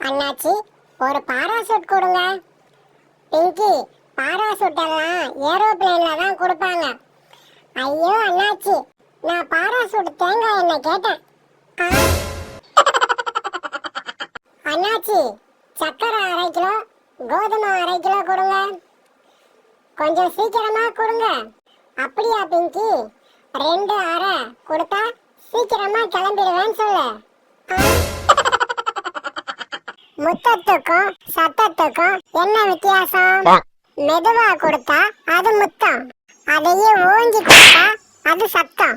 அண்ணாச்சி, ஒரு பாராசூட் கொடுங்க. பிங்கி, பாராசூட் எல்லாம் ஏரோப்ளேன்ல தான் கொடுப்பாங்க. ஐயோ அண்ணாச்சி, நான் பாராசூட் தேங்காய் எண்ணெய் கேட்டேன். அண்ணாச்சி, சக்கரை 1/2 கிலோ, கோதுமை 1/2 கிலோ கொடுங்க. கொஞ்சம் சீக்கிரமா கொடுங்க. அப்படியா பிங்கி? 2 அரை கொடுத்தா சீக்கிரமா கிளம்பிடுவேன்னு சொல்லு. முத்தத்துக்கும் சத்தத்துக்கும் என்ன வித்தியாசம்? மெதுவா கொடுத்தா அது முத்தம், அதையே ஓங்கி கொடுத்தா அது சத்தம்.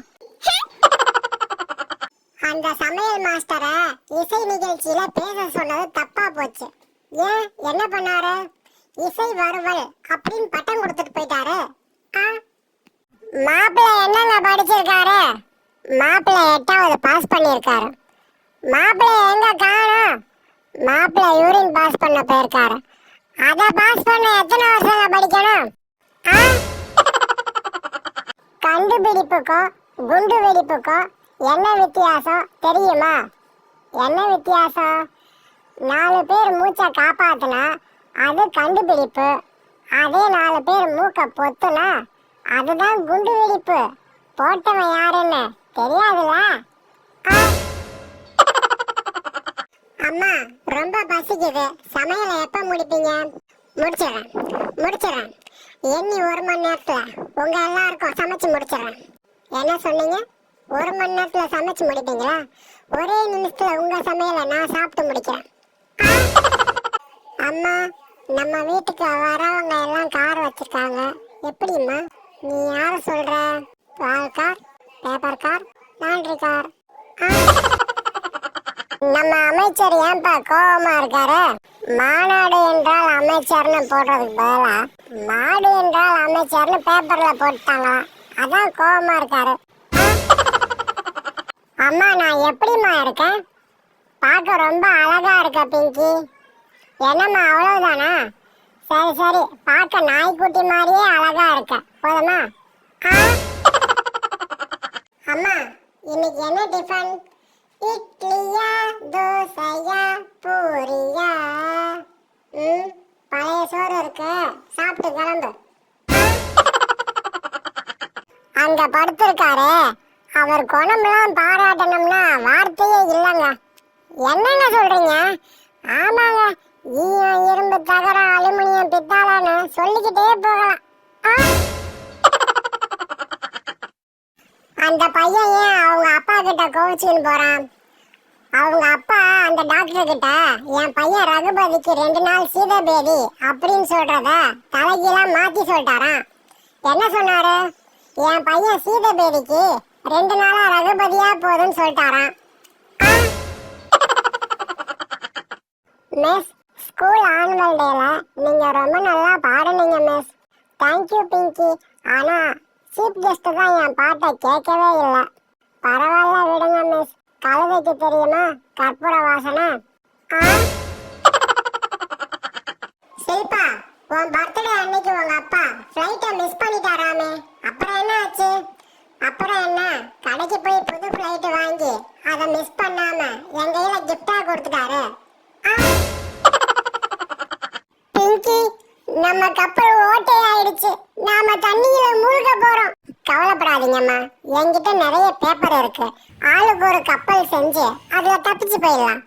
அந்த சமையல் மாஸ்டரை இசை நிகழ்ச்சியில பேச சொன்னது தப்பா போச்சு. ஏன், என்ன பண்ணாரு? இசை வருவல் அப்படின்னு பட்டம் கொடுத்துட்டு போயிட்டாரு. மாப்பிள்ளை என்னங்க படிச்சிருக்காரு? மாப்பிள்ளை 8வது பாஸ் பண்ணியிருக்காரு. மாப்பிள்ளை எங்க காணோம்? மாப்பிள்ளை யூரின் பாஸ் பண்ண போயிருக்காரு. அத பாஸ் பண்ண எத்தனை வருஷங்க படிக்கணும்? கண்டுபிடிப்புக்கும் குண்டு வெடிப்புக்கும் என்ன வித்தியாசம் தெரியுமா? என்ன வித்தியாசம்? 4 பேர் மூச்சை காப்பாத்துனா அது கண்டுபிடிப்பு, அதே 4 பேர் மூக்க பொத்துனா அதுதான் குண்டு வெடிப்பு. போட்டவன் யாருன்னு தெரியாதுல்ல? அம்மா, ரொம்ப பசிக்குது. சமையலை எப்ப முடிப்பீங்க? முடிச்சிடறேன். எண்ணி 1 மணி நேரத்துல உங்க எல்லாருக்கும் சமைச்சு முடிச்சிடறேன். என்ன சொன்னீங்க? 1 மணி நேரத்துல சமைச்சு முடிப்பீங்களா? ஒரே நிமிஷத்துல உங்க சமையலை நான் சாப்பிட்டு முடிக்கிறேன். அம்மா, நம்ம வீட்டுக்கு வரவங்க எல்லாம் கார் வச்சிருக்காங்க. எப்படிம்மா? நீ யார சொல்ற? பால் கார், பேப்பர் கார், லாண்ட்ரி கார். நம்ம அமைச்சர் ஏன்பா கோபமா இருக்காரு? மாநாடு என்றால் அமைச்சர்னு போடுறதுக்கு பதிலா மாடு என்றால் அமைச்சர்னு பேப்பர்ல போட்டாங்க. அதான் கோபமா இருக்காரு. அம்மா, நான் எப்படிம்மா இருக்கேன்? பார்க்க ரொம்ப அழகா இருக்க பிங்கி. என்னம்மா அவ்வளவுதானா? சரி, பார்க்க நாய்க்குட்டி மாதிரியே அழகா இருக்க. போதுமா? அம்மா, இன்னைக்கு என்ன டிஃபன்? இட்லியா, தோசையா, பூரியா? பழைய சோறு இருக்கு, சாப்பிட்டு கிளம்பு. அங்க படுத்திருக்காரு, அவர் குணம்லாம் பாராட்டணும்னா வார்த்தையே இல்லைங்க. என்னங்க சொல்றீங்க? ஆமாங்க, ஈயம், இரும்பு, தகரம், அலுமினியம், பித்தாளன்னு சொல்லிக்கிட்டே போகலாம். அந்த பையன் ஏன் அவங்க அப்பா கிட்ட கோவிச்சுன்னு போறான்? அவங்க அப்பா அந்த டாக்டர் கிட்ட என் பையன் ரகுபதிக்கு 2 நாள் சீதபேதி அப்படின்னு சொல்றத தலைகீழா மாத்தி சொல்லிட்டாராம். என்ன சொன்னாரு? என் பையன் சீதபேதிக்கு 2 நாளா ரகுபதியா போதுன்னு சொல்லிட்டாராம். மிஸ், ஸ்கூல் ஆனுவல் டேல நீங்க ரொம்ப நல்லா பாடுனீங்க மிஸ். தேங்க்யூ பிங்கி. ஆனா சீஃப் கெஸ்ட் தான் என் பாட்டை கேட்கவே இல்லை. பரவாயில்ல, விடுங்க மிஸ். கழுதைக்கு தெரியுமா கற்பூர வாசனை? ஷில்பா, உன் பர்த்டே அன்னைக்கு உங்க அப்பா ஃப்ளைட்டை மிஸ் பண்ணிட்டாராமே, அப்புறம் என்ன ஆச்சு? அப்புறம் என்ன, கடைக்கு போய் புது ஃப்ளைட் வாங்கி அதை மிஸ் பண்ணாம என் கையில கிஃப்டா கொடுத்துட்டாரு. பிங்கி, நம்ம கப்பல் ஓட்டை ஆயிடுச்சு. நாம தண்ணியில மூழ்க போறோம். கவலைப்படாதீங்கம்மா, என்கிட்ட நிறைய பேப்பர் இருக்கு. ஆளுக்கு ஒரு கப்பல் செஞ்சு அதுல தப்பிச்சு போயிடலாம்.